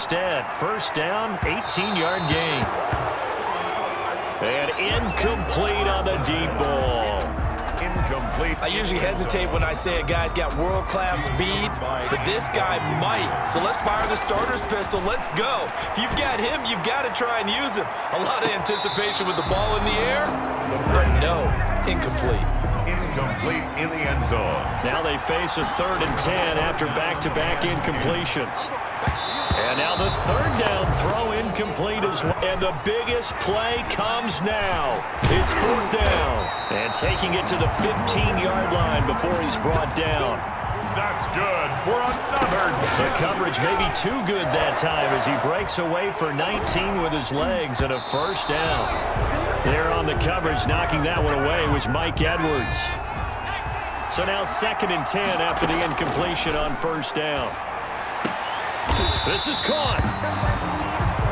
instead. First down, 18-yard gain. And incomplete on the deep ball. Incomplete. I usually hesitate when I say a guy's got world-class speed, but this guy might. So let's fire the starter's pistol. Let's go. If you've got him, you've got to try and use him. A lot of anticipation with the ball in the air, but no, incomplete. Incomplete in the end zone. Now they face a 3rd and 10 after back-to-back incompletions. And now the 3rd down throw incomplete as well. And the biggest play comes now. It's 4th down. And taking it to the 15-yard line before he's brought down. That's good for another. The coverage may be too good that time as he breaks away for 19 with his legs and a first down. There on the coverage, knocking that one away was Mike Edwards. So now 2nd and 10 after the incompletion on first down. This is caught.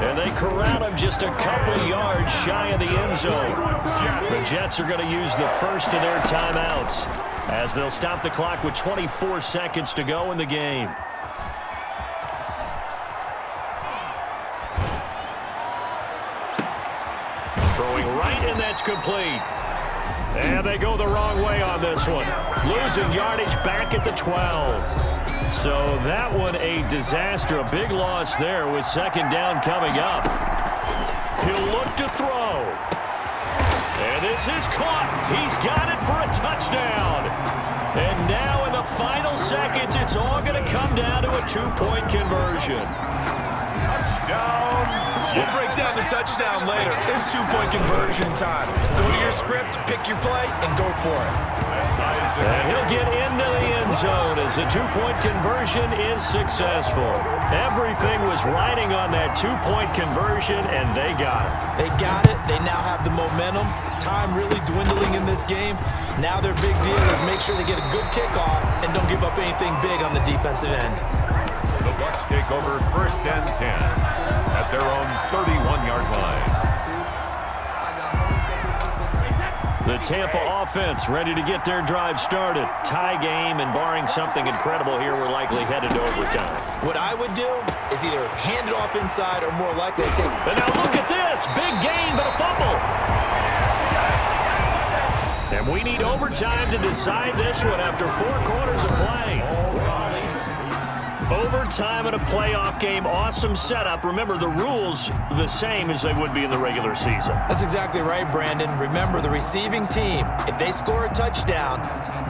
And they corral him just a couple yards shy of the end zone. The Jets are going to use the first of their timeouts as they'll stop the clock with 24 seconds to go in the game. Throwing right, and that's complete. And they go the wrong way on this one. Losing yardage back at the 12. So that one a disaster. A big loss there with 2nd down coming up. He'll look to throw. And this is caught. He's got it for a touchdown. And now in the final seconds, it's all going to come down to a 2-point conversion. Touchdown. We'll break down the touchdown later. It's 2-point conversion time. Go to your script, pick your play, and go for it. And he'll get into the end zone as the 2-point conversion is successful. Everything was riding on that 2-point conversion, and they got it. They got it. They now have the momentum. Time really dwindling in this game. Now their big deal is make sure they get a good kickoff and don't give up anything big on the defensive end. The Bucs take over 1st and 10 at their own 31-yard line. The Tampa offense ready to get their drive started. Tie game, and barring something incredible here, we're likely headed to overtime. What I would do is either hand it off inside or more likely take... And now look at this. Big gain, but a fumble. And we need overtime to decide this one after 4 quarters of play. Overtime in a playoff game, awesome setup. Remember, the rules the same as they would be in the regular season. That's exactly right, Brandon. Remember, the receiving team, if they score a touchdown,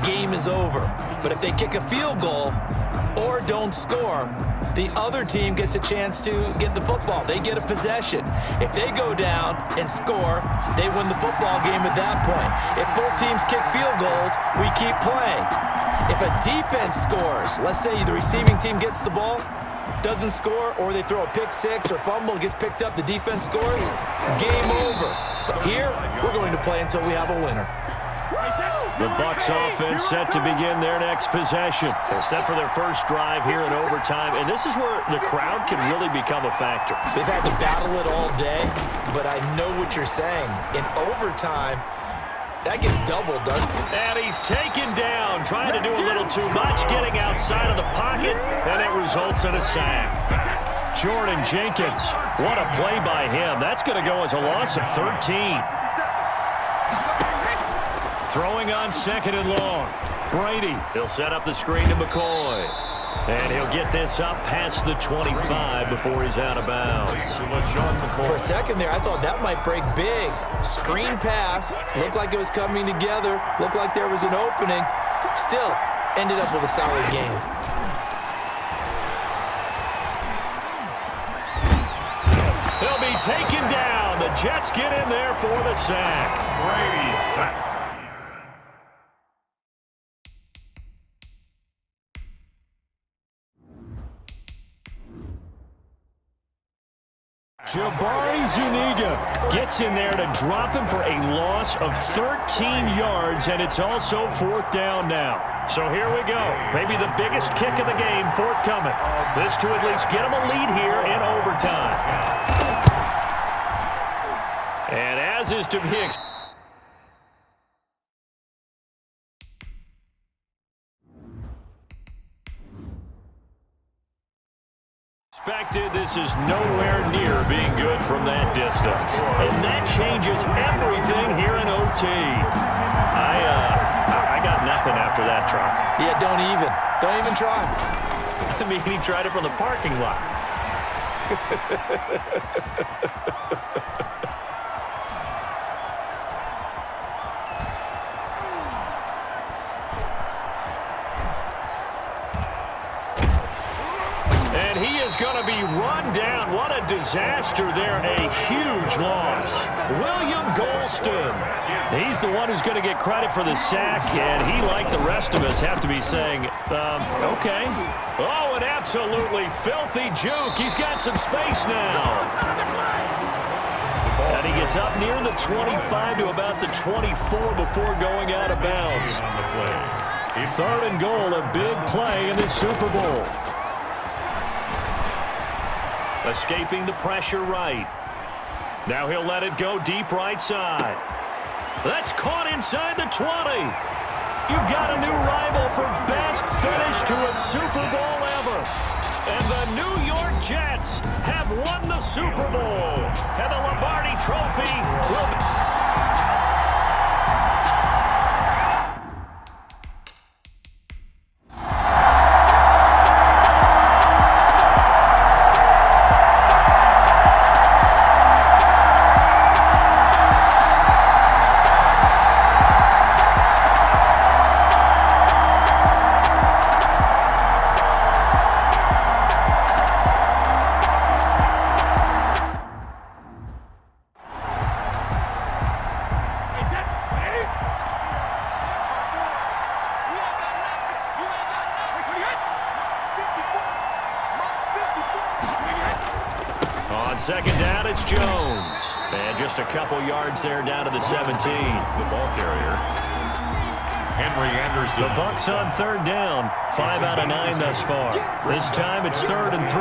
game is over. But if they kick a field goal or don't score, the other team gets a chance to get the football. They get a possession. If they go down and score, they win the football game at that point. If both teams kick field goals, we keep playing. If a defense scores, let's say the receiving team gets the ball, doesn't score, or they throw a pick six or fumble, gets picked up, the defense scores, game over. But here, we're going to play until we have a winner. The Bucs offense set to begin their next possession. They're set for their first drive here in overtime, and this is where the crowd can really become a factor. They've had to battle it all day, but I know what you're saying. In overtime, that gets doubled, doesn't it? And he's taken down, trying to do a little too much, getting outside of the pocket, and it results in a sack. Jordan Jenkins, what a play by him. That's going to go as a loss of 13. Throwing on 2nd and long. Brady, he'll set up the screen to McCoy. And he'll get this up past the 25 before he's out of bounds. For a second there, I thought that might break big. Screen pass. Looked like it was coming together. Looked like there was an opening. Still, ended up with a solid game. He'll be taken down. The Jets get in there for the sack. Brady sack. Jabari Zuniga gets in there to drop him for a loss of 13 yards, and it's also 4th down now. So here we go. Maybe the biggest kick of the game forthcoming. This to at least get him a lead here in overtime. And as is to be expected. expected. This is nowhere near being good from that distance. And that changes everything here in OT. I got nothing after that try. Yeah, don't even try. I mean, he tried it from the parking lot. And he is going to be run down. What a disaster there. A huge loss. William Golston. He's the one who's going to get credit for the sack, and he, like the rest of us, have to be saying, okay. Oh, an absolutely filthy juke. He's got some space now. And he gets up near the 25 to about the 24 before going out of bounds. 3rd and goal, a big play in the Super Bowl. Escaping the pressure right. Now he'll let it go deep right side. That's caught inside the 20. You've got a new rival for best finish to a Super Bowl ever. And the New York Jets have won the Super Bowl. And the Lombardi Trophy will be... On 2nd down, it's Jones. And just a couple yards there down to the 17. The ball carrier, Henry Anderson. The Bucs on 3rd down. 5 out of 9 thus far. This time it's 3rd and 3.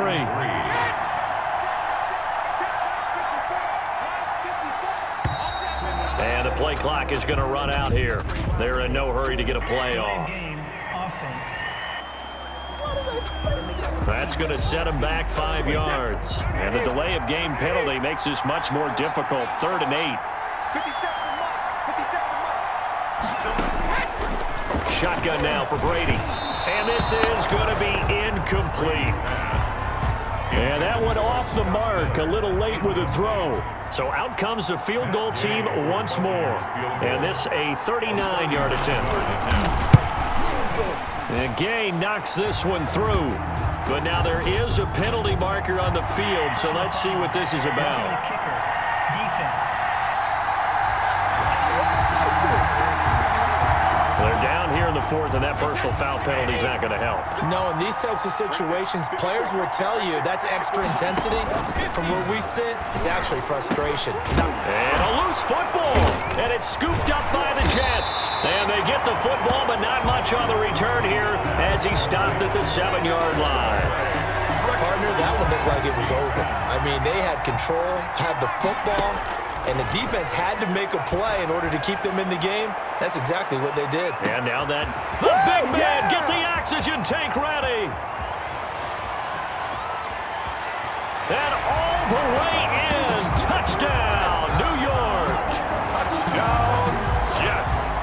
And the play clock is going to run out here. They're in no hurry to get a play off. That's going to set him back 5 yards. And the delay of game penalty makes this much more difficult. 3rd and 8. Shotgun now for Brady. And this is going to be incomplete. And that one off the mark, a little late with a throw. So out comes the field goal team once more. And this a 39-yard attempt. And Gay knocks this one through. But now there is a penalty marker on the field, so let's see what this is about. They're down here in the 4th, and that personal foul penalty is not going to help. No, in these types of situations, players will tell you that's extra intensity. From where we sit, it's actually frustration. And a loose football, and it's scooped up by the Jets. And they get the football, but not much on the return here as he stopped at the 7-yard line. Partner, that one looked like it was over. I mean, they had control, had the football, and the defense had to make a play in order to keep them in the game. That's exactly what they did. And now the big man, get the oxygen tank ready. And all the way in, touchdown, New York. Touchdown, Jets.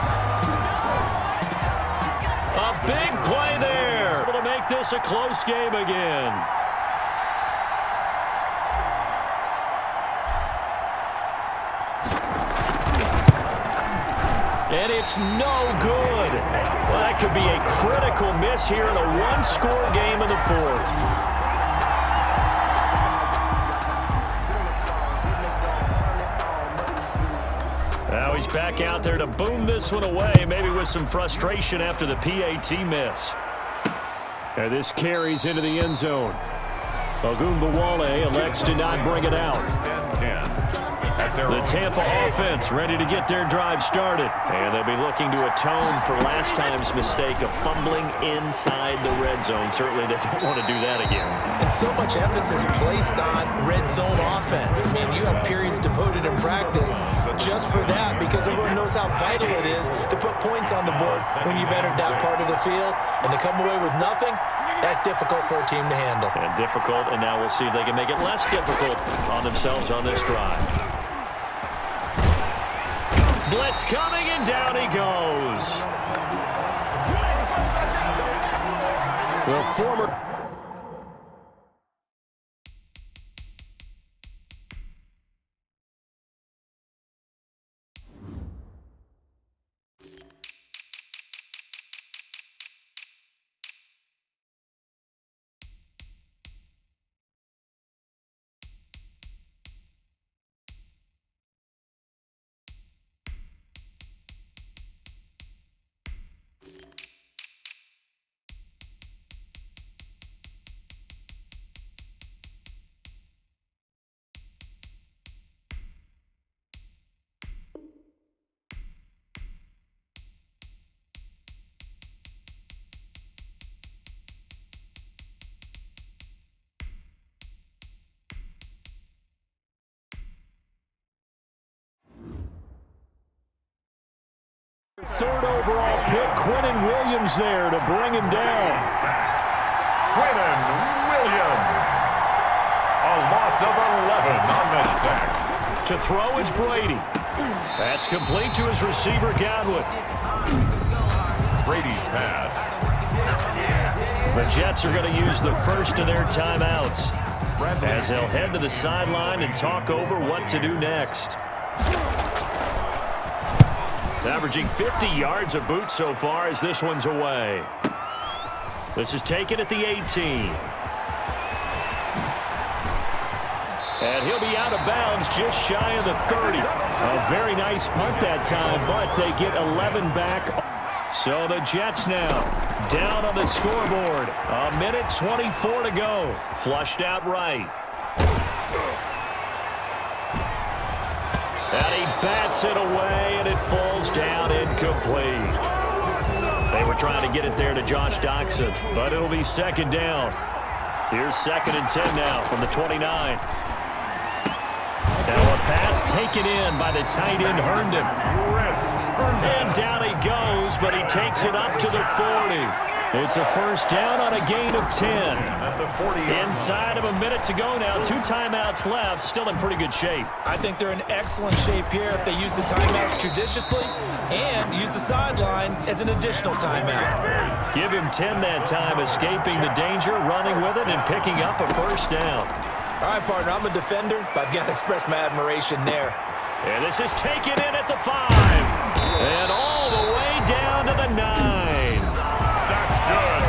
A big play there. Able to make this a close game again. And it's no good. Well, that could be a critical miss here in a one-score game in the 4th. Now he's back out there to boom this one away, maybe with some frustration after the PAT miss. And this carries into the end zone. Ogunbowale elects to not bring it out. The Tampa offense ready to get their drive started. And they'll be looking to atone for last time's mistake of fumbling inside the red zone. Certainly they don't want to do that again. And so much emphasis placed on red zone offense. I mean, you have periods devoted in practice just for that because everyone knows how vital it is to put points on the board when you've entered that part of the field. And to come away with nothing, That's difficult for a team to handle. And difficult, and now we'll see if they can make it less difficult on themselves on this drive. Blitz coming, and down he goes. The former... Third overall pick, Quinnen Williams there to bring him down. Quinnen Williams. A loss of 11 on the sack. To throw is Brady. That's complete to his receiver, Godwin. Brady's pass. The Jets are going to use the first of their timeouts as they'll head to the sideline and talk over what to do next. Averaging 50 yards a boot so far as this one's away. This is taken at the 18. And he'll be out of bounds just shy of the 30. A very nice punt that time, but they get 11 back. So the Jets now down on the scoreboard. A minute 24 to go. Flushed out right. And he bats it away, and it falls down incomplete. They were trying to get it there to Josh Doxson, but it'll be second down. Here's 2nd and 10 now from the 29. Now a pass taken in by the tight end, Herndon. And down he goes, but he takes it up to the 40. It's a first down on a gain of 10. Inside of a minute to go now. 2 timeouts left. Still in pretty good shape. I think they're in excellent shape here if they use the timeouts judiciously and use the sideline as an additional timeout. Give him 10 that time, escaping the danger, running with it, and picking up a first down. All right, partner, I'm a defender, but I've got to express my admiration there. And this is taken in at the 5. And all the way down to the 9. That's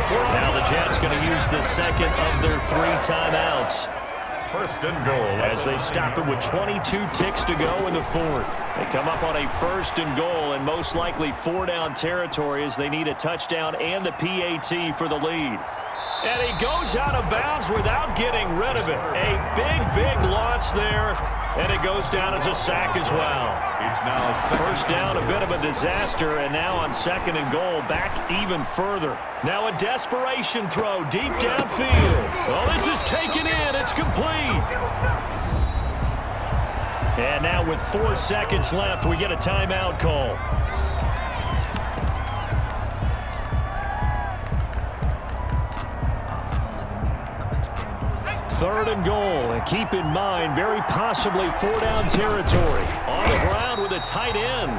good. Now the Jets going to use the second of their 3 timeouts. First and goal. As they stop it with 22 ticks to go in the 4th. They come up on a first and goal and most likely 4-down territory as they need a touchdown and the PAT for the lead. And he goes out of bounds without getting rid of it. A big loss there. And it goes down as a sack as well. It's now first down, a bit of a disaster, and now on 2nd and goal, back even further. Now a desperation throw deep downfield. Well, this is taken in. It's complete. And now with 4 seconds left, we get a timeout call. Third and goal, and keep in mind, very possibly 4-down territory. On the ground with a tight end.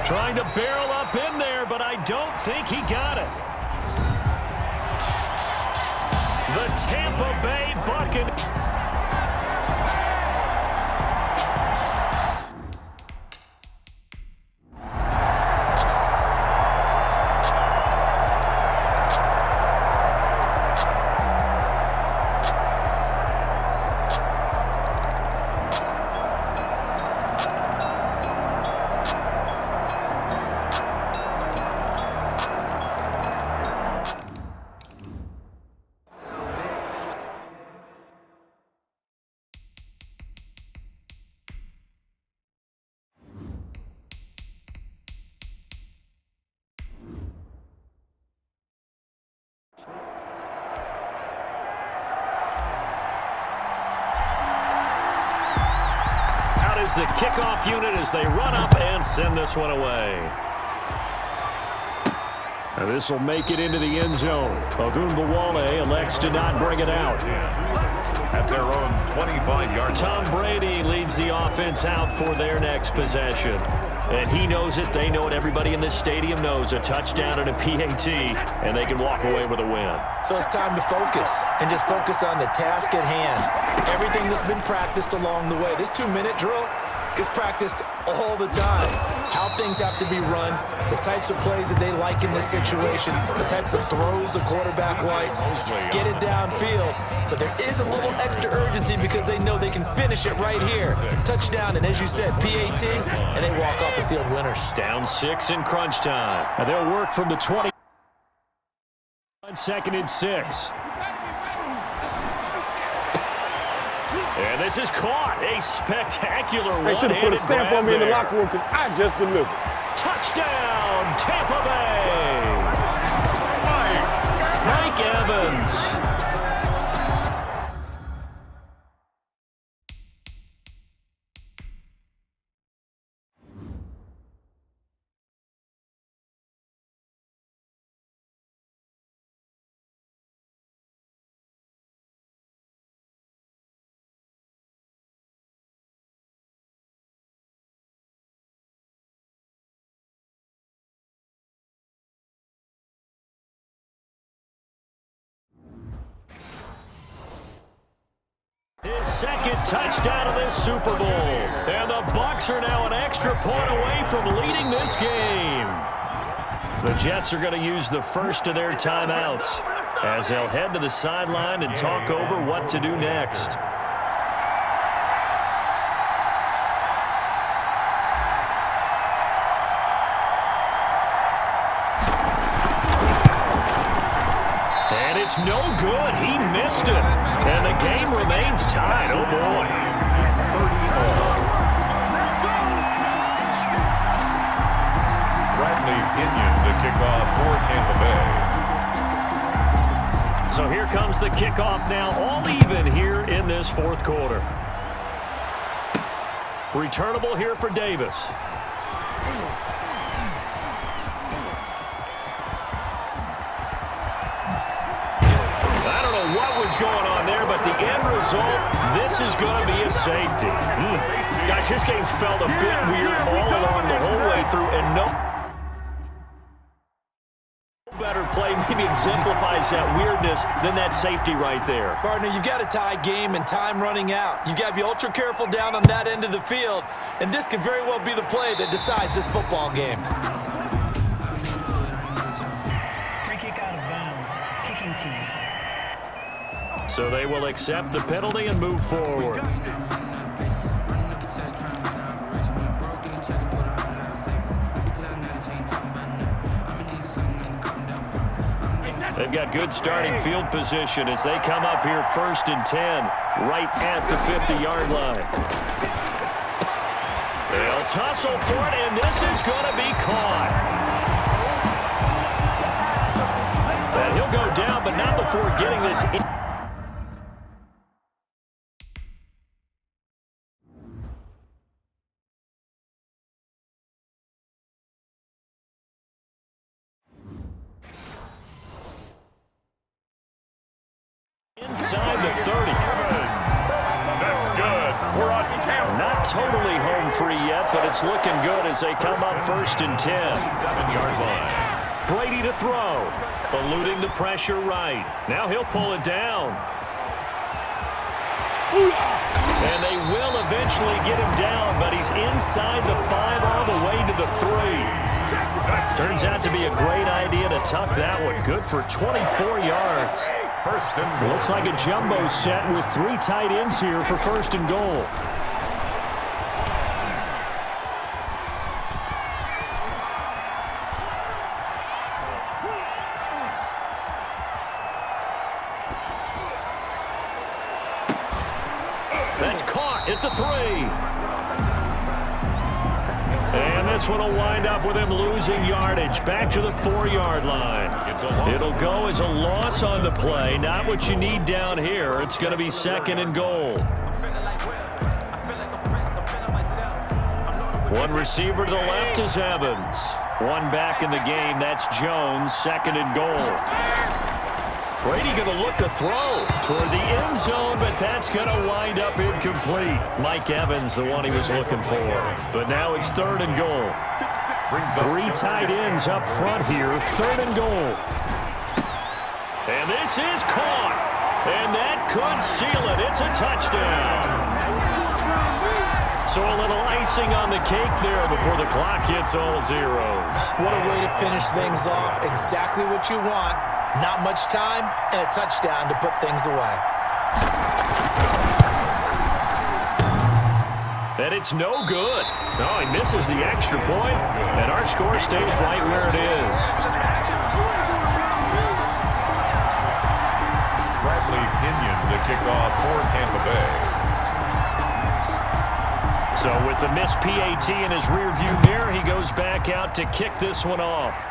Trying to barrel up in there, but I don't think he got it. The Tampa Bay Buccaneers. The kickoff unit as they run up and send this one away. And this will make it into the end zone. Ogunbowale elects to not bring it out. At their own 25-yard line. Tom Brady leads the offense out for their next possession. And he knows it, they know it, everybody in this stadium knows. A touchdown and a PAT, and they can walk away with a win. So it's time to focus, and just focus on the task at hand. Everything that's been practiced along the way. This 2-minute drill gets practiced all the time. How things have to be run, the types of plays that they like in this situation, the types of throws the quarterback likes, get it downfield. But there is a little extra urgency because they know they can finish it right here. Touchdown, and as you said, PAT, and they walk off the field winners. Down 6 in crunch time. And they'll work from the 20. 2nd and 6. And this is caught. A spectacular one-handed grab. They should have put a stamp on me in the locker room because I just delivered. Touchdown, Tampa Bay. Mike Evans. His second touchdown of this Super Bowl. And the Bucs are now an extra point away from leading this game. The Jets are going to use the first of their timeouts as they'll head to the sideline and talk over what to do next. And it's no good. He missed it. And the game remains tied. Oh, boy. Bradley Pinion to kick off for Tampa Bay. So here comes the kickoff now, all even here in this fourth quarter. Returnable here for Davis. I don't know what was going on there, but the end result, this is going to be a safety. Guys, this game's felt a bit weird all along the whole way through, and no better play maybe exemplifies that weirdness than that safety right there. Partner, you've got a tie game and time running out. You've got to be ultra careful down on that end of the field, and this could very well be the play that decides this football game. Free kick out of bounds. Kicking team. So they will accept the penalty and move forward. They've got good starting field position as they come up here 1st and 10, right at the 50-yard line. They'll tussle for it, and this is going to be caught. And he'll go down, but not before getting this in. Inside the 30. That's good. We're on Tampa. Not totally home free yet, but it's looking good as they come up 1st and 10. 7-yard line. Brady to throw. Eluding the pressure right. Now he'll pull it down. And they will eventually get him down, but he's inside the 5 all the way to the 3. Turns out to be a great idea to tuck that one. Good for 24 yards. 1st and goal. Looks like a jumbo set with 3 tight ends here for 1st and goal. That's caught at the 3. And this one will wind up with him losing yardage back to the 4-yard line. It'll go as a loss on the play. Not what you need down here. It's going to be 2nd and goal. One receiver to the left is Evans. One back in the game. That's Jones, 2nd and goal. Brady going to look to throw toward the end zone, but that's going to wind up incomplete. Mike Evans, the one he was looking for. But now it's 3rd and goal. 3 tight ends up front here. 3rd and goal. And this is caught. And that could seal it. It's a touchdown. So a little icing on the cake there before the clock hits all zeros. What a way to finish things off. Exactly what you want. Not much time and a touchdown to put things away. And it's no good. No, he misses the extra point, and our score stays right where it is. Bradley Pinion to kick off for Tampa Bay. So with the missed PAT in his rearview mirror, he goes back out to kick this one off.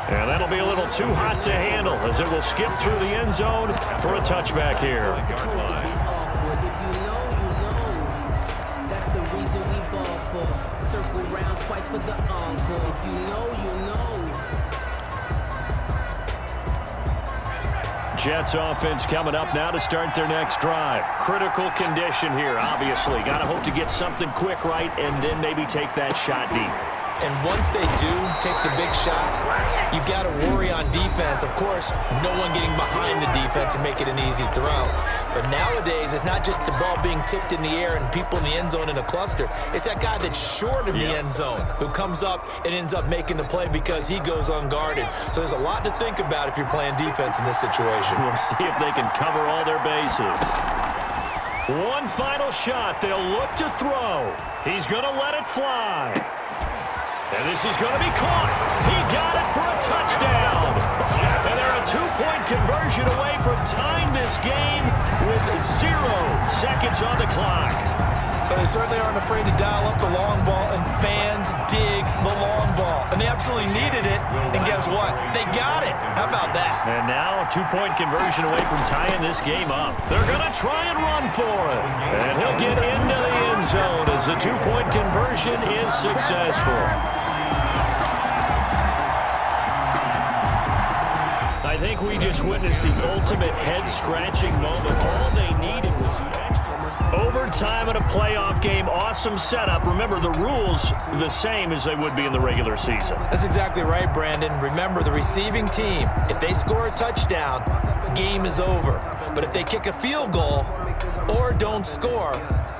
And that'll be a little too hot to handle as it will skip through the end zone for a touchback here. That's the reason we ball for. Circle round twice for the encore. If you know, you know. Jets offense coming up now to start their next drive. Critical condition here, obviously. Got to hope to get something quick right and then maybe take that shot deep. And once they do take the big shot, you've got to worry on defense. Of course, no one getting behind the defense and make it an easy throw. But nowadays, it's not just the ball being tipped in the air and people in the end zone in a cluster. It's that guy that's short of the end zone who comes up and ends up making the play because he goes unguarded. So there's a lot to think about if you're playing defense in this situation. We'll see if they can cover all their bases. One final shot. They'll look to throw. He's going to let it fly. And this is going to be caught. He got it for a touchdown. And they're a 2-point conversion away from tying this game with 0 seconds on the clock. But they certainly aren't afraid to dial up the long ball, and fans dig the long ball. And they absolutely needed it, and guess what? They got it. How about that? And now a 2-point conversion away from tying this game up. They're going to try and run for it. And he'll get into the end zone as the 2-point conversion is successful. I think we just witnessed the ultimate head-scratching moment. All they needed was the extra. Overtime in a playoff game, awesome setup. Remember, the rules the same as they would be in the regular season. That's exactly right, Brandon. Remember, the receiving team, if they score a touchdown, game is over. But if they kick a field goal or don't score,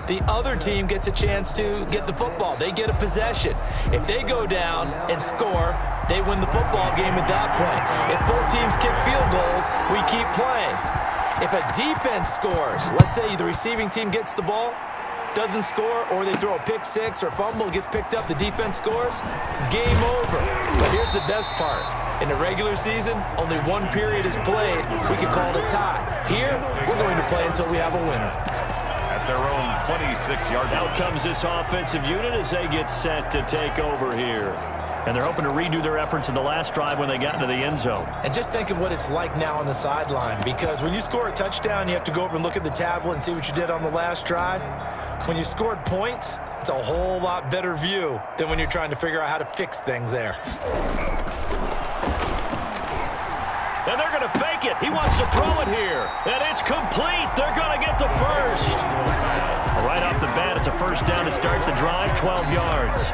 the other team gets a chance to get the football. They get a possession. If they go down and score, they win the football game at that point. If both teams kick field goals, we keep playing. If a defense scores, let's say the receiving team gets the ball, doesn't score, or they throw a pick six or fumble, gets picked up, the defense scores, game over. But here's the best part. In the regular season, only one period is played. We could call it a tie. Here, we're going to play until we have a winner. At their own 26-yard line. Out comes this offensive unit as they get set to take over here. And they're hoping to redo their efforts in the last drive when they got into the end zone. And just think of what it's like now on the sideline, because when you score a touchdown, you have to go over and look at the tablet and see what you did on the last drive. When you scored points, it's a whole lot better view than when you're trying to figure out how to fix things there. And they're going to fake it. He wants to throw it here. And it's complete. They're going to get the first. Right off the bat, it's a first down to start the drive, 12 yards.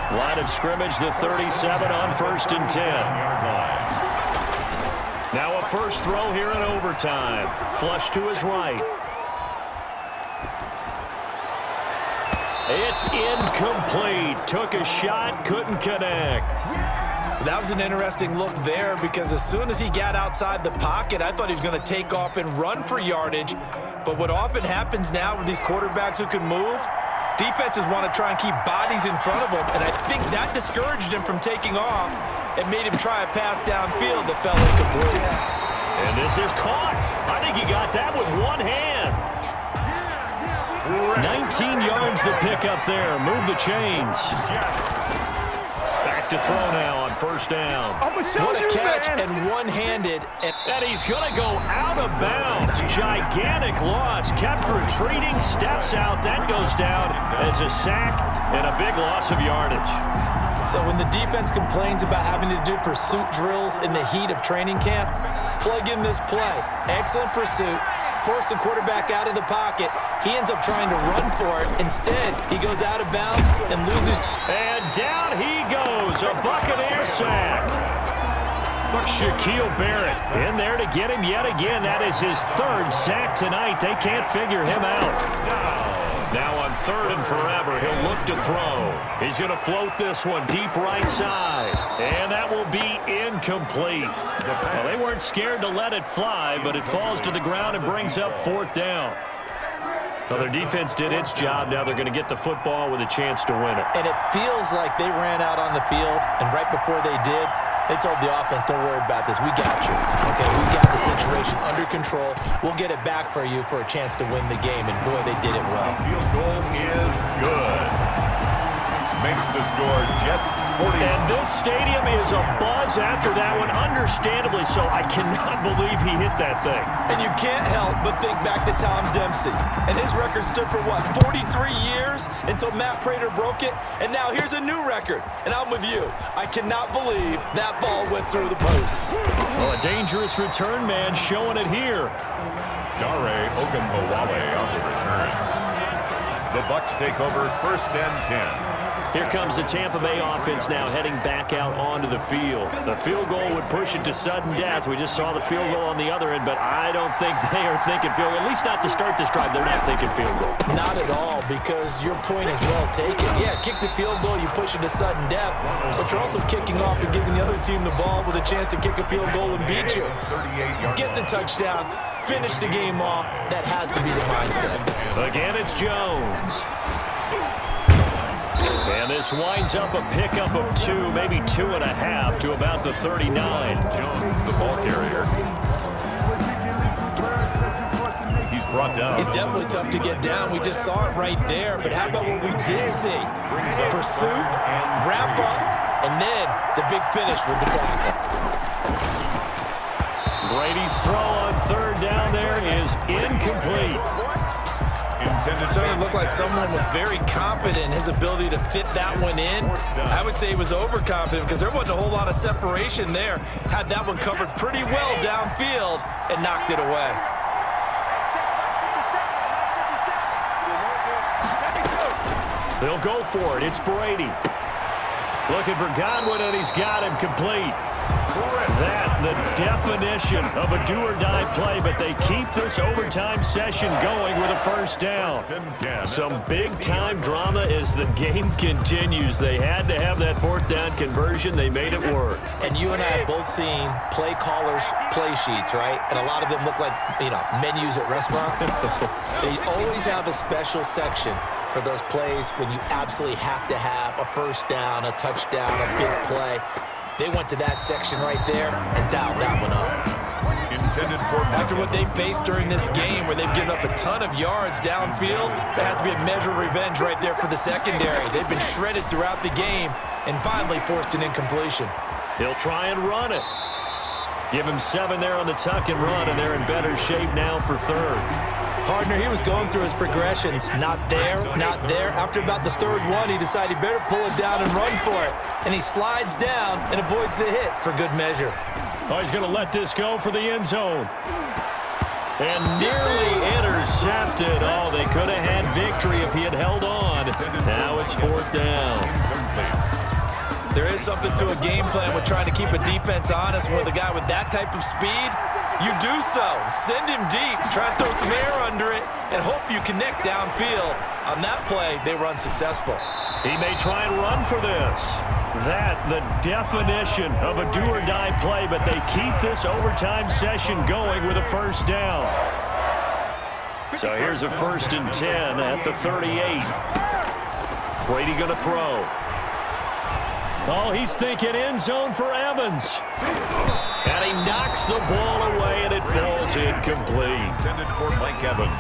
Line of scrimmage, the 37 on 1st and 10. Now a first throw here in overtime. Flush to his right. It's incomplete. Took a shot, couldn't connect. That was an interesting look there, because as soon as he got outside the pocket, I thought he was going to take off and run for yardage. But what often happens now with these quarterbacks who can move, defenses want to try and keep bodies in front of them, and I think that discouraged him from taking off and made him try a pass downfield that fell incomplete. And this is caught. I think he got that with one hand. 19 yards to pick up there. Move the chains. Back to throw now on first down. What a catch, and one-handed, and And he's going to go out of bounds. Gigantic loss. Kept retreating, steps out. That goes down as a sack and a big loss of yardage. So when the defense complains about having to do pursuit drills in the heat of training camp, plug in this play. Excellent pursuit. Force the quarterback out of the pocket. He ends up trying to run for it. Instead, he goes out of bounds and loses. And down he goes. A Buccaneer sack. Shaquille Barrett in there to get him yet again. That is his third sack tonight. They can't figure him out. Now on 3rd and forever, he'll look to throw. He's going to float this one deep right side. And that will be incomplete. Well, they weren't scared to let it fly, but it falls to the ground and brings up 4th down. So their defense did its job. Now they're going to get the football with a chance to win it. And it feels like they ran out on the field, and right before they did, they told the offense, don't worry about this. We got you. Okay, we got the situation under control. We'll get it back for you for a chance to win the game. And, boy, they did it well. Field goal is good. Makes the score Jets 40. And this stadium is abuzz after that one, understandably so. I cannot believe he hit that thing. And you can't help but think back to Tom Dempsey. And his record stood for, what, 43 years until Matt Prater broke it? And now here's a new record. And I'm with you. I cannot believe that ball went through the post. Well, a dangerous return man showing it here. Dare Ogunbowale on the return. The Bucs take over 1st and 10. Here comes the Tampa Bay offense now heading back out onto the field. The field goal would push it to sudden death. We just saw the field goal on the other end, but I don't think they are thinking field goal. At least not to start this drive. They're not thinking field goal. Not at all, because your point is well taken. Yeah, kick the field goal, you push it to sudden death, but you're also kicking off and giving the other team the ball with a chance to kick a field goal and beat you. Get the touchdown, finish the game off. That has to be the mindset. Again, it's Jones. And this winds up a pickup of 2, maybe 2.5 to about the 39. Jones, the ball carrier. He's brought down. He's definitely tough to get down. We just saw it right there. But how about what we did see? Pursuit, wrap up, and then the big finish with the tackle. Brady's throw on 3rd down there is incomplete. It certainly looked like someone was very confident in his ability to fit that one in. I would say he was overconfident because there wasn't a whole lot of separation there. Had that one covered pretty well downfield and knocked it away. They'll go for it. It's Brady. Looking for Godwin, and he's got him complete. That, the definition of a do-or-die play, but they keep this overtime session going with a 1st down. Some big-time drama as the game continues. They had to have that 4th down conversion. They made it work. And you and I have both seen play callers' play sheets, right? And a lot of them look like, menus at restaurants. They always have a special section for those plays when you absolutely have to have a 1st down, a touchdown, a big play. They went to that section right there and dialed that one up. After what they've faced during this game where they've given up a ton of yards downfield, there has to be a measure of revenge right there for the secondary. They've been shredded throughout the game and finally forced an incompletion. He'll try and run it. Give him 7 there on the tuck and run, and they're in better shape now for 3rd. Partner, he was going through his progressions. Not there, not there. After about the 3rd one, he decided he better pull it down and run for it. And he slides down and avoids the hit for good measure. Oh, he's going to let this go for the end zone. And nearly intercepted. Oh, they could have had victory if he had held on. Now it's 4th down. There is something to a game plan with trying to keep a defense honest with a guy with that type of speed. You do so. Send him deep. Try and throw some air under it and hope you connect downfield. On that play, they were unsuccessful. He may try and run for this. That, the definition of a do-or-die play, but they keep this overtime session going with a 1st down. So here's a 1st and 10 at the 38. Brady going to throw. Oh, he's thinking end zone for Evans. And he knocks the ball away, and it falls incomplete. Intended for Mike Evans.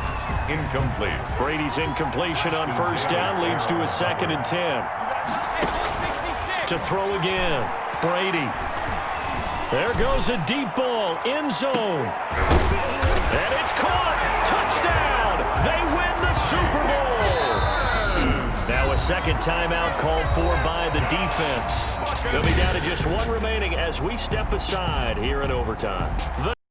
Incomplete. Brady's incompletion on 1st down leads to a 2nd and 10. To throw again. Brady. There goes a deep ball end zone. And it's caught. Touchdown. They win the Super Bowl. Now a second timeout called for by the defense. They'll be down to just one remaining as we step aside here in overtime.